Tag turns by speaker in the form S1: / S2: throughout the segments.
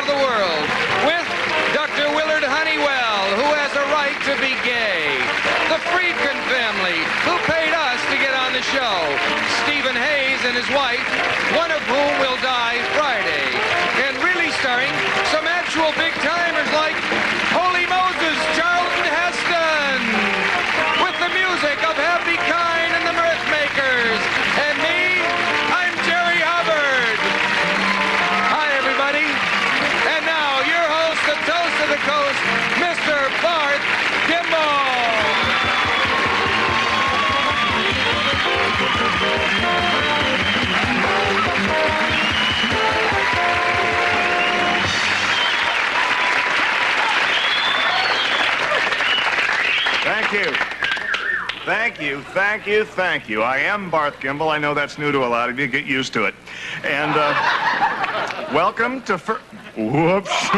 S1: the world with Dr. Willard Honeywell, who has a right to be gay. The Friedkin family, who paid us to get on the show. Stephen Hayes and his wife, one of whom will die Friday. And really starring some actual big-timers like Holy Moses, Charlton Heston, with the music of Happy Kine and the Mirthmakers. And me, I'm Jerry Hubbard. Hi, everybody. And now, your host, the toast of the coast, Mr. Barth Kimball.
S2: Thank you. Thank you, thank you, thank you. I am Barth Kimball. I know that's new to a lot of you. Get used to it. And welcome to... Whoops.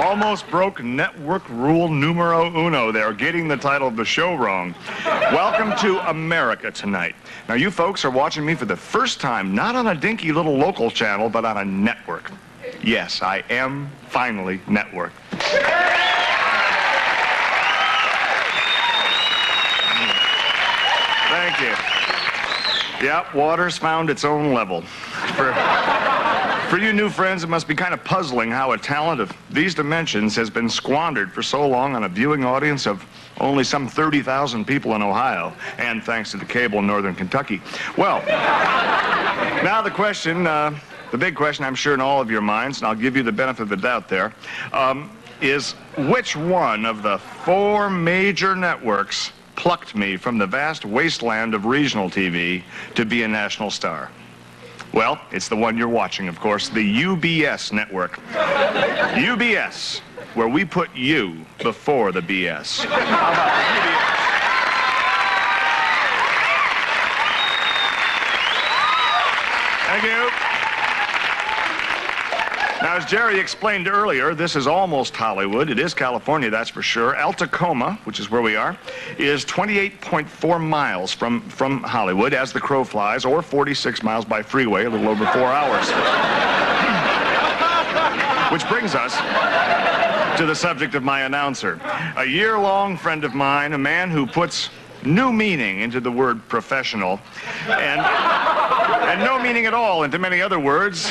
S2: Almost broke network rule numero uno there, getting the title of the show wrong. Welcome to America tonight. Now, you folks are watching me for the first time, not on a dinky little local channel, but on a network. Yes, I am finally networked. Thank you. Yep, water's found its own level. For you new friends, it must be kind of puzzling how a talent of these dimensions has been squandered for so long on a viewing audience of only some 30,000 people in Ohio, and thanks to the cable in northern Kentucky. Well, now the question, the big question I'm sure in all of your minds, and I'll give you the benefit of the doubt there, is which one of the 4 major networks plucked me from the vast wasteland of regional TV to be a national star? Well, it's the one you're watching, of course, the UBS network. UBS, where we put you before the BS. How about UBS? Thank you. Now, as Jerry explained earlier, this is almost Hollywood. It is California, that's for sure. El Tacoma, which is where we are, is 28.4 miles from Hollywood as the crow flies, or 46 miles by freeway, a little over 4 hours. Which brings us to the subject of my announcer. A year-long friend of mine, a man who puts new meaning into the word professional, and no meaning at all into many other words.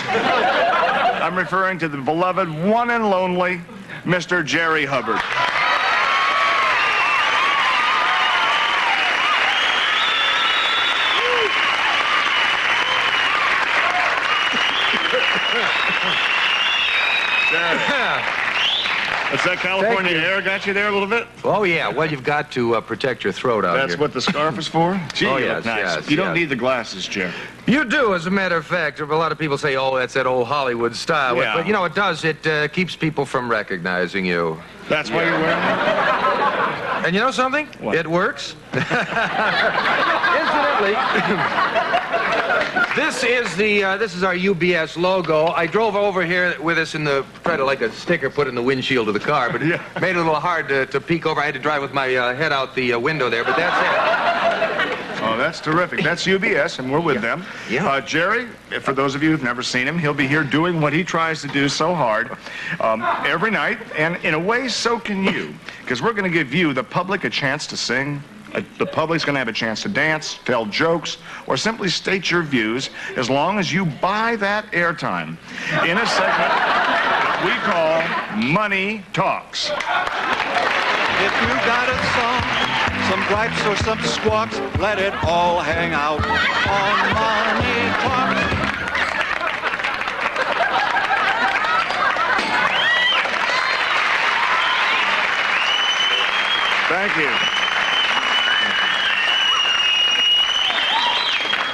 S2: I'm referring to the beloved one and lonely Mr. Jerry Hubbard. What's that California air got you there a little bit?
S1: Oh, yeah. Well, you've got to protect your throat out here.
S2: That's what the scarf is for? Gee,
S1: oh,
S2: you
S1: yes,
S2: look nice.
S1: Yes,
S2: you don't need the glasses, Jerry.
S1: You do, as a matter of fact. A lot of people say, oh, that's that old Hollywood style.
S2: Yeah.
S1: But, you know, it does. It keeps people from recognizing you.
S2: That's why you're wearing it?
S1: And you know something?
S2: What?
S1: It works. Incidentally, this is our UBS logo. I drove over here with us in the, tried to like a sticker put in the windshield of the car, but it made it a little hard to peek over. I had to drive with my head out the window there, but that's it.
S2: Oh, that's terrific. That's UBS, and we're with them.
S1: Yeah.
S2: Jerry, for those of you who've never seen him, he'll be here doing what he tries to do so hard every night, and in a way, so can you, because we're going to give you, the public, a chance to sing. The public's going to have a chance to dance, tell jokes, or simply state your views, as long as you buy that airtime in a segment we call Money Talks.
S3: If you got a song, some gripes or some squawks, let it all hang out on Money Talks.
S2: Thank you.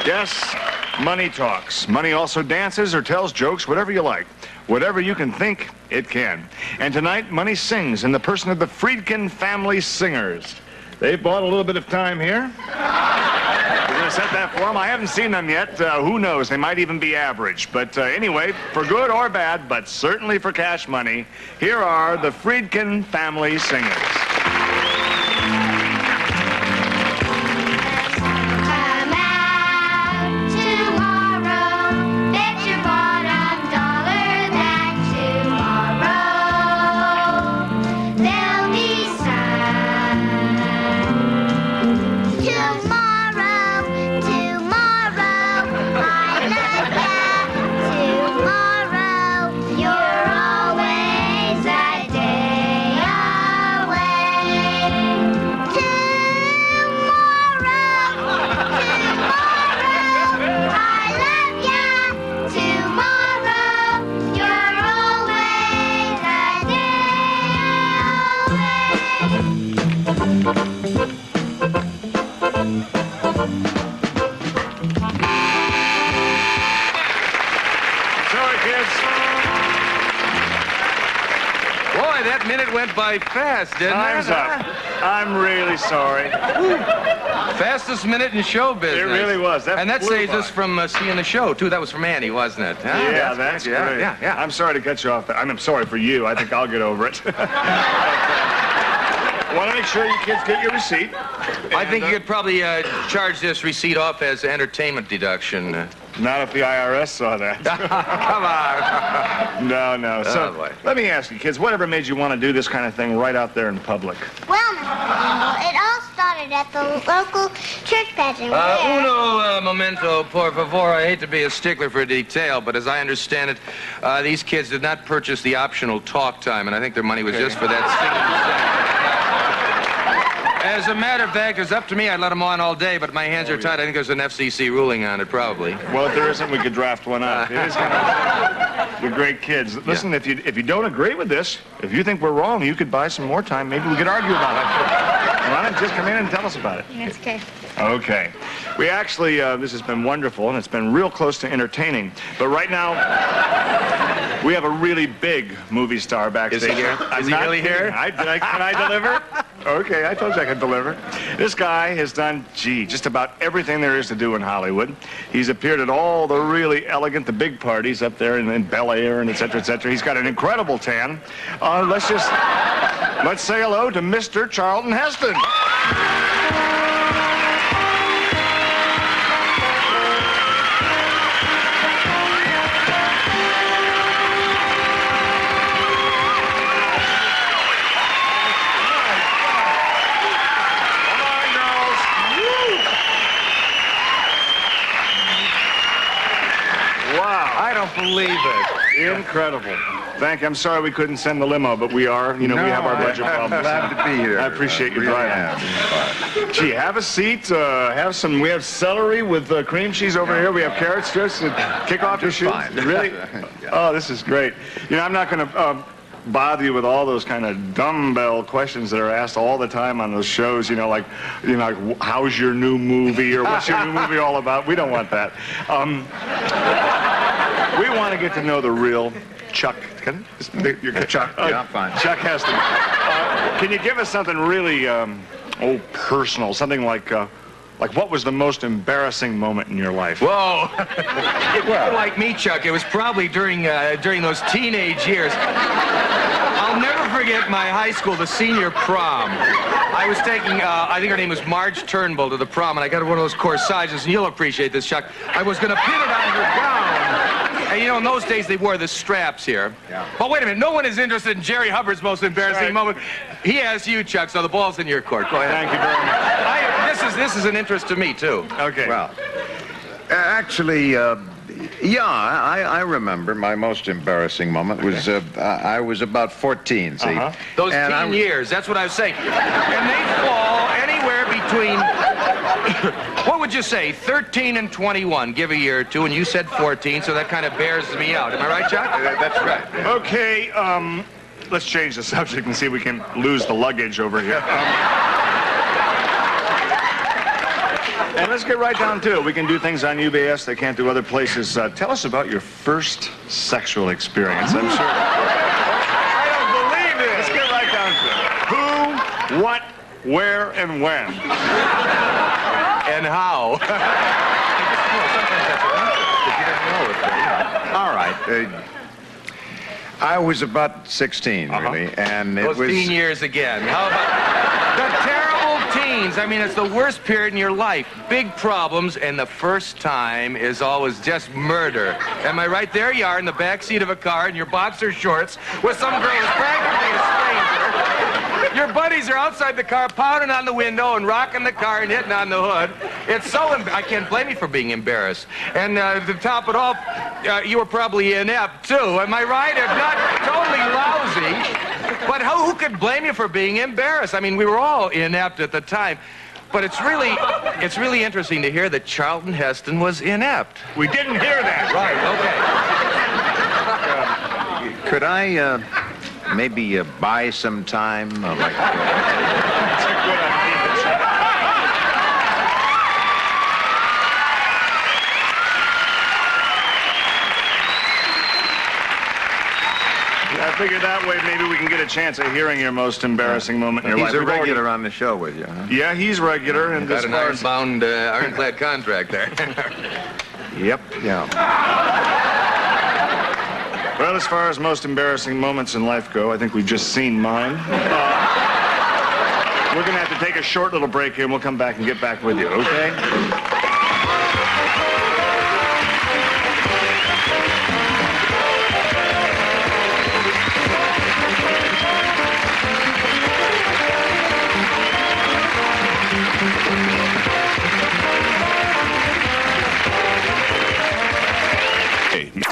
S2: Yes, money talks. Money also dances or tells jokes, whatever you like. Whatever you can think, it can. And tonight, Money sings in the person of the Friedkin family singers. They've bought a little bit of time here. We're going to set that for them. I haven't seen them yet. Who knows? They might even be average. But anyway, for good or bad, but certainly for cash money, here are the Friedkin family singers.
S4: Tomorrow, bet your bottom dollar that
S2: Sorry, kids.
S1: Boy, that minute went by fast, didn't
S2: Time's
S1: it?
S2: up. I'm really sorry.
S1: Fastest minute in show business.
S2: It really was.
S1: And that
S2: flew
S1: saves
S2: by.
S1: us from seeing the show, too. That was from Annie, wasn't it? Huh?
S2: Yeah, that's
S1: good.
S2: great.
S1: Yeah.
S2: I'm sorry to cut you off. I'm sorry for you. I think I'll get over it. I want to make sure you kids get your receipt.
S1: I think you could probably charge this receipt off as entertainment deduction.
S2: Not if the IRS saw that.
S1: Come on.
S2: No. So,
S1: boy.
S2: let me ask you, kids, whatever made you want to do this kind of thing right out there in public?
S4: Well, Mr. Campbell, it all started at the local church pageant. where-
S1: Uno momento, por favor. I hate to be a stickler for detail, but as I understand it, these kids did not purchase the optional talk time, and I think their money was just for that singing. As a matter of fact, it's up to me. I'd let them on all day, but my hands are tied. I think there's an FCC ruling on it, probably.
S2: Well, if there isn't, we could draft one up. It is kind of... You're great kids. Listen, if you don't agree with this, if you think we're wrong, you could buy some more time. Maybe we could argue about it. Why not just come in and tell us about it?
S4: That's okay.
S2: Okay. We actually, this has been wonderful, and it's been real close to entertaining. But right now, we have a really big movie star backstage.
S1: Is he here?
S2: I'm
S1: Is he
S2: not
S1: really
S2: kidding.
S1: here?
S2: Can I deliver? Okay, I told you I could deliver. This guy has done, just about everything there is to do in Hollywood. He's appeared at all the really elegant, the big parties up there in Bel Air and et cetera, et cetera. He's got an incredible tan. Let's say hello to Mr. Charlton Heston.
S1: I don't believe it.
S2: Incredible. Thank you. I'm sorry we couldn't send the limo, but we are. We have our budget problems.
S5: I'm glad to be here.
S2: I appreciate you
S5: Really
S2: driving.
S5: am.
S2: Gee, have a seat. We have celery with cream cheese over here. We have carrots. Just kick off your shoes.
S5: fine.
S2: Really? Oh, this is great. I'm not going to bother you with all those kind of dumbbell questions that are asked all the time on those shows. Like how's your new movie or what's your new movie all about? We don't want that. We want to get to know the real Chuck.
S5: Chuck, yeah, fine.
S2: Chuck Heston. Can you give us something really, personal? Something like what was the most embarrassing moment in your life?
S1: Whoa. If you're like me, Chuck, it was probably during those teenage years. I'll never forget my high school, the senior prom. I was taking, I think her name was Marge Turnbull to the prom, and I got one of those corsages, and you'll appreciate this, Chuck. I was going to pin it on her gown. And in those days, they wore the straps here.
S5: Yeah.
S1: But wait a minute, no one is interested in Jerry Hubbard's most embarrassing moment. He has you, Chuck, so the ball's in your court. Go ahead.
S2: Thank you very much.
S1: This is an interest to me, too.
S2: Okay.
S5: Well, actually, I remember my most embarrassing moment was I was about 14, see.
S2: Uh-huh.
S1: Those
S5: And
S1: teen years, that's what I was saying. And they fall anywhere between, what would you say, 13 and 21, give a year or two, and you said 14, so that kind of bears me out. Am I right, Chuck?
S5: That's right.
S2: Okay, let's change the subject and see if we can lose the luggage over here. And let's get right down to it. We can do things on UBS they can't do other places. Tell us about your first sexual experience. I'm sure. I don't believe it. Let's get right down to it. Who, what, where, and when?
S1: And how?
S5: All right. I was about 16, really, and it
S1: Those
S5: was...
S1: teen years again. How about the terrible teens? I mean, it's the worst period in your life. Big problems, and the first time is always just murder. Am I right? There you are in the back seat of a car in your boxer shorts with some girl who's practically a stranger. Your buddies are outside the car pounding on the window and rocking the car and hitting on the hood. It's so I can't blame you for being embarrassed. And to top it off, you were probably inept, too. Am I right? If not totally lousy. But who could blame you for being embarrassed? I mean, we were all inept at the time. But it's really interesting to hear that Charlton Heston was inept.
S2: We didn't hear that.
S1: Right, okay.
S5: Could I maybe buy some time?
S2: That's a good idea, figured that way maybe we can get a chance of hearing your most embarrassing moment in your life.
S5: He's a
S2: We've already-
S5: regular on the show with you, huh?
S2: Yeah, he's regular. And
S1: Got
S2: as
S1: an
S2: far as...
S1: ironbound, ironclad contract there.
S2: Yep.
S5: Yeah.
S2: Well, as far as most embarrassing moments in life go, I think we've just seen mine. We're going to have to take a short little break here, and we'll come back and get back with you, okay?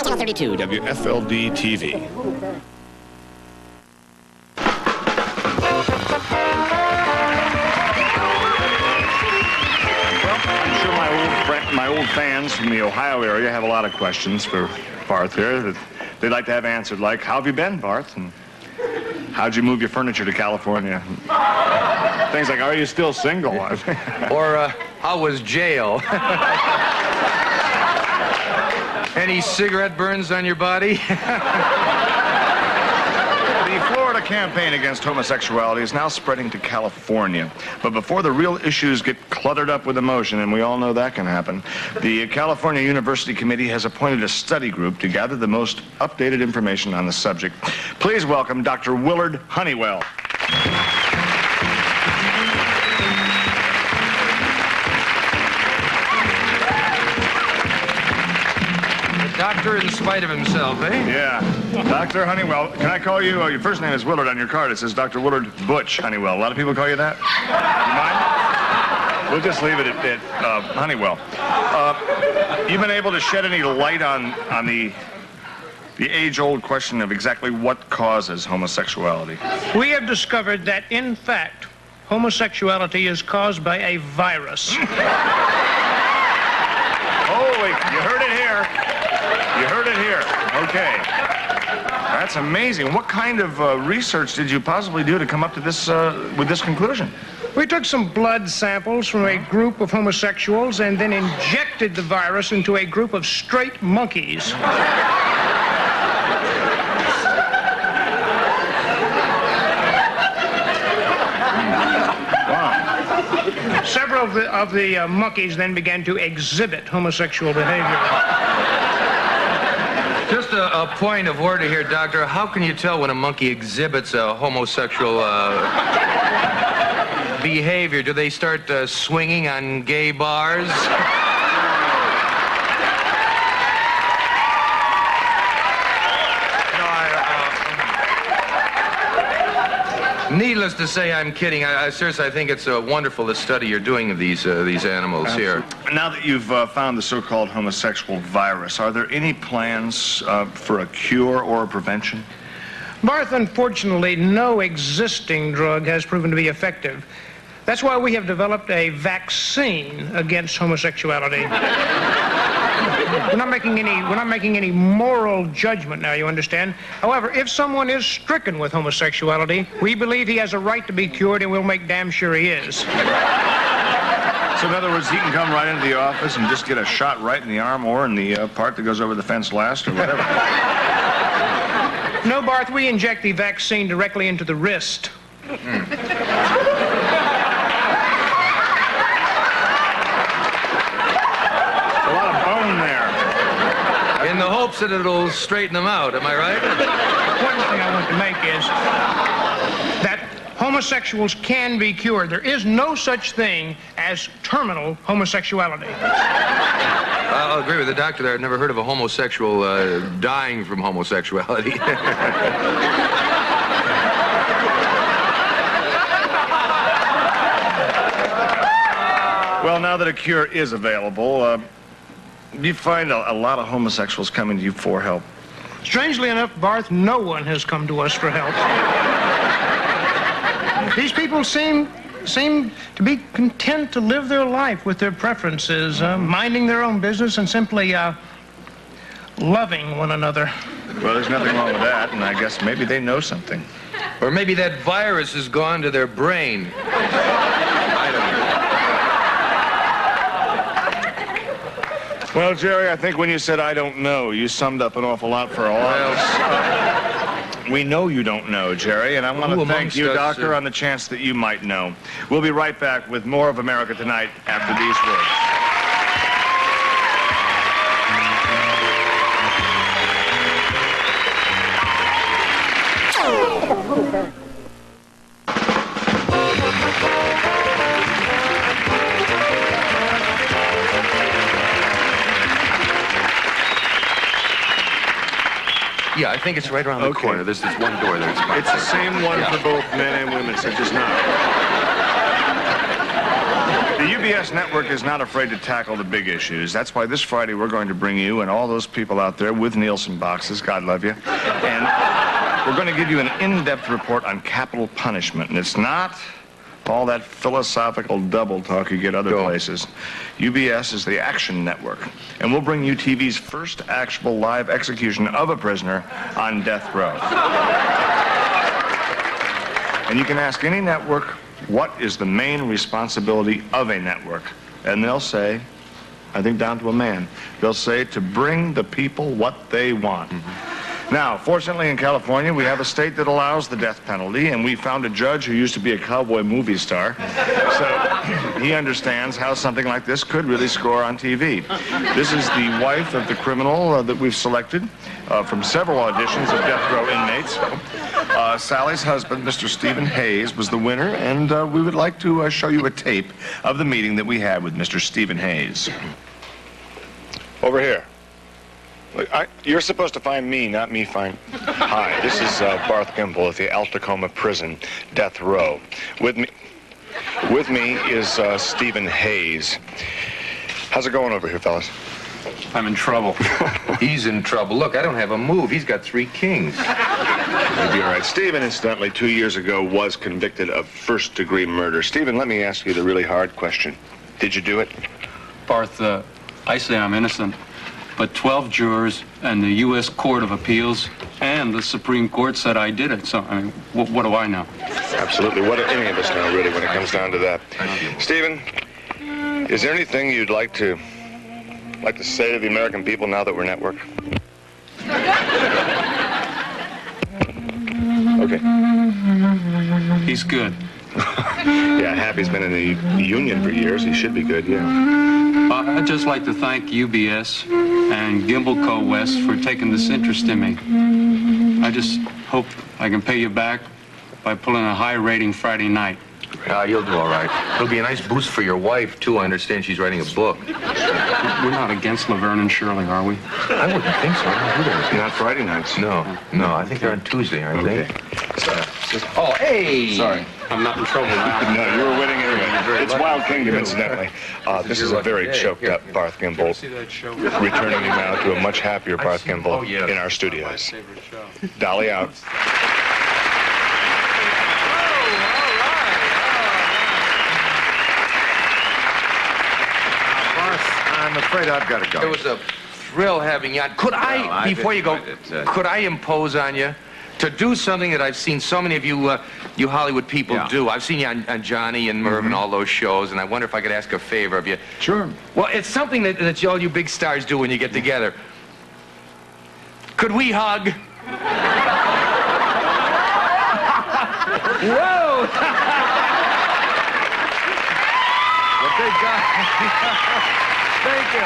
S6: Channel 32 WFLD-TV.
S2: I'm sure my old fans from the Ohio area have a lot of questions for Barth here that they'd like to have answered, like, how have you been, Barth? And how'd you move your furniture to California? Things like, are you still single?
S1: Or, how was jail? Any cigarette burns on your body?
S2: The Florida campaign against homosexuality is now spreading to California. But before the real issues get cluttered up with emotion, and we all know that can happen, the California University Committee has appointed a study group to gather the most updated information on the subject. Please welcome Dr. Willard Honeywell.
S1: Doctor in spite of himself, eh?
S2: Yeah. Dr. Honeywell. Can I call you? Your first name is Willard on your card. It says Dr. Willard Butch Honeywell. A lot of people call you that. You mind? We'll just leave it at Honeywell. You've been able to shed any light on the age-old question of exactly what causes homosexuality?
S7: We have discovered that, in fact, homosexuality is caused by a virus.
S2: Holy, you heard it here. You heard it here. Okay. That's amazing. What kind of research did you possibly do to come up to this with this conclusion?
S7: We took some blood samples from a group of homosexuals and then injected the virus into a group of straight monkeys. Several of the monkeys then began to exhibit homosexual behavior.
S1: Just a point of order here, Doctor. How can you tell when a monkey exhibits a homosexual behavior? Do they start swinging on gay bars? Needless to say, I'm kidding. I seriously, think it's wonderful, the study you're doing of these animals here.
S2: Now that you've found the so-called homosexual virus, are there any plans for a cure or a prevention?
S7: Barth, unfortunately, no existing drug has proven to be effective. That's why we have developed a vaccine against homosexuality. We're not making any moral judgment now, you understand? However, if someone is stricken with homosexuality, we believe he has a right to be cured, and we'll make damn sure he is.
S2: So in other words, he can come right into the office and just get a shot right in the arm or in the part that goes over the fence last or whatever.
S7: No, Barth, we inject the vaccine directly into the wrist.
S1: In the hopes that it'll straighten them out, am I right?
S7: One thing I want to make is that homosexuals can be cured. There is no such thing as terminal homosexuality.
S1: I'll agree with the doctor there. I've never heard of a homosexual dying from homosexuality.
S2: Well, now that a cure is available, do you find a lot of homosexuals coming to you for help?
S7: Strangely enough, Barth, no one has come to us for help. These people seem to be content to live their life with their preferences, minding their own business and simply loving one another.
S2: Well, there's nothing wrong with that, and I guess maybe they know something.
S1: Or maybe that virus has gone to their brain. I don't know.
S2: Well, Jerry, I think when you said I don't know, you summed up an awful lot for all of us. we know you don't know, Jerry, and I want
S1: Who
S2: to thank
S1: amongst
S2: you,
S1: us,
S2: Doctor, on the chance that you might know. We'll be right back with more of America Tonight after these words.
S1: Yeah, I think it's right around the
S2: Okay.
S1: corner. There's this one door there.
S2: It's the same one for both men and women, so just not. The UBS network is not afraid to tackle the big issues. That's why this Friday we're going to bring you and all those people out there with Nielsen boxes, God love you, and we're going to give you an in-depth report on capital punishment. And it's not all that philosophical double talk you get other places. UBS is the action network, and we'll bring you TV's first actual live execution of a prisoner on death row. And you can ask any network, what is the main responsibility of a network? And they'll say, I think down to a man, they'll say to bring the people what they want. Now, fortunately in California, we have a state that allows the death penalty, and we found a judge who used to be a cowboy movie star. So he understands how something like this could really score on TV. This is the wife of the criminal that we've selected from several auditions of death row inmates. Sally's husband, Mr. Stephen Hayes, was the winner, and we would like to show you a tape of the meeting that we had with Mr. Stephen Hayes. Over here. Look, you're supposed to find me, not me find... Hi, this is Barth Gimble at the Altacoma Prison, death row. With me is Stephen Hayes. How's it going over here, fellas?
S1: I'm in trouble. He's in trouble. Look, I don't have a move. He's got 3 kings.
S2: You'll be all right. Stephen, incidentally, 2 years ago was convicted of first-degree murder. Stephen, let me ask you the really hard question. Did you do it?
S8: Barth, I say I'm innocent. But 12 jurors and the U.S. Court of Appeals and the Supreme Court said I did it. So, I mean, what do I know?
S2: Absolutely. What do any of us know, really, when it comes down to that? Stephen, is there anything you'd like to say to the American people now that we're network? Okay.
S8: He's good.
S2: Yeah, Happy's been in the union for years. He should be good, yeah.
S8: I'd just like to thank UBS and Gimble Co. West for taking this interest in me. I just hope I can pay you back by pulling a high rating Friday night.
S1: You'll do all right. It'll be a nice boost for your wife, too. I understand she's writing a book.
S8: We're not against Laverne and Shirley, are we?
S1: I wouldn't think so.
S2: Not Friday nights.
S1: No, I think they're on Tuesday, aren't they? Oh, hey!
S2: Sorry.
S8: I'm not in trouble now.
S2: No, you were winning anyway. It's Wild Kingdom, incidentally. This is a very choked-up Barth Gimble, returning you now to a much happier Barth Gimble in our studios. Dolly out.
S5: I'm afraid I've got to go.
S1: It was a thrill having you on. Could I, before you go, could I impose on you to do something that I've seen so many of you Hollywood people do? I've seen you on Johnny and Merv and all those shows, and I wonder if I could ask a favor of you.
S5: Sure.
S1: Well, it's something that all you big stars do when you get together. Could we hug? Whoa! What they got. Thank you.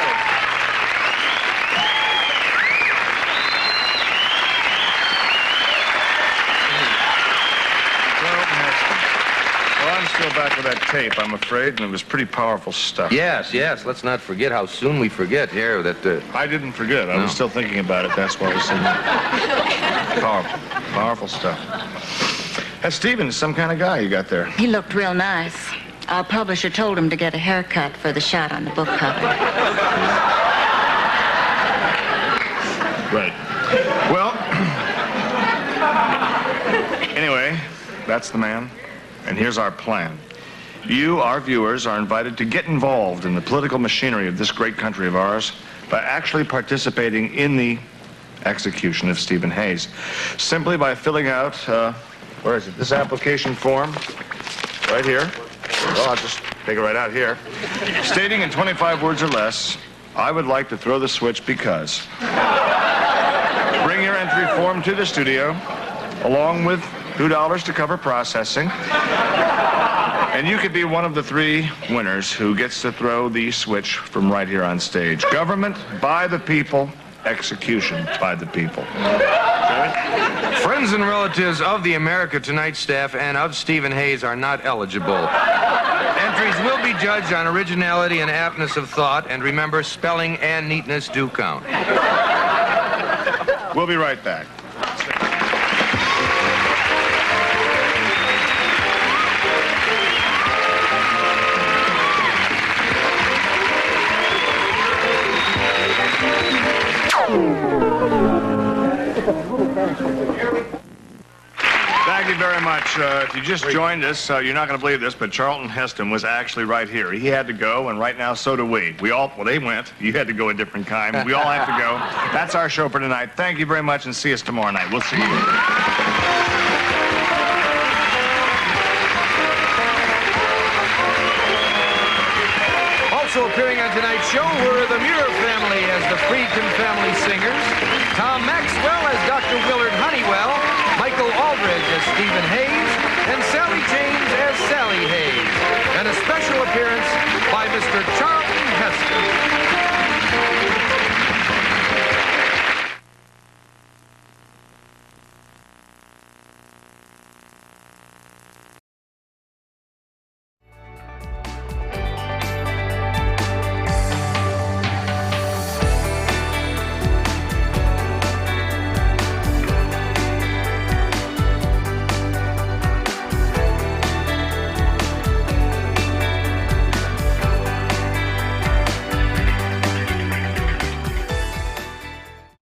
S2: Well, I'm still back with that tape, I'm afraid, and it was pretty powerful stuff.
S1: Yes. Let's not forget how soon we forget here that...
S2: I didn't forget. I was still thinking about it. That's why I was saying powerful stuff. That Stephen's some kind of guy you got there.
S9: He looked real nice. Our publisher told him to get a haircut for the shot on the book cover.
S2: Right. Well, anyway, that's the man. And here's our plan. You, our viewers, are invited to get involved in the political machinery of this great country of ours by actually participating in the execution of Stephen Hayes. Simply by filling out, where is it? This application form, right here. Well, I'll just take it right out here. Stating in 25 words or less, I would like to throw the switch because. Bring your entry form to the studio. along with $2 to cover processing. And you could be one of the 3 winners who gets to throw the switch from right here on stage. Government by the people, execution by the people.
S1: Friends and relatives of the America Tonight staff and of Stephen Hayes are not eligible. Entries will be judged on originality and aptness of thought, and remember, spelling and neatness do count.
S2: We'll be right back. Thank you very much. If you just joined us, you're not going to believe this, but Charlton Heston was actually right here. He had to go, and right now, so do we. Well, they went. You had to go a different time. We all have to go. That's our show for tonight. Thank you very much, and see us tomorrow night. We'll see you.
S1: Also appearing on tonight's show were the Muir family as the Friedkin family singers, Tom Maxwell as Dr. Willard Honeywell, Michael Aldridge as Stephen Hayes, and Sally James as Sally Hayes. And a special appearance by Mr. Charles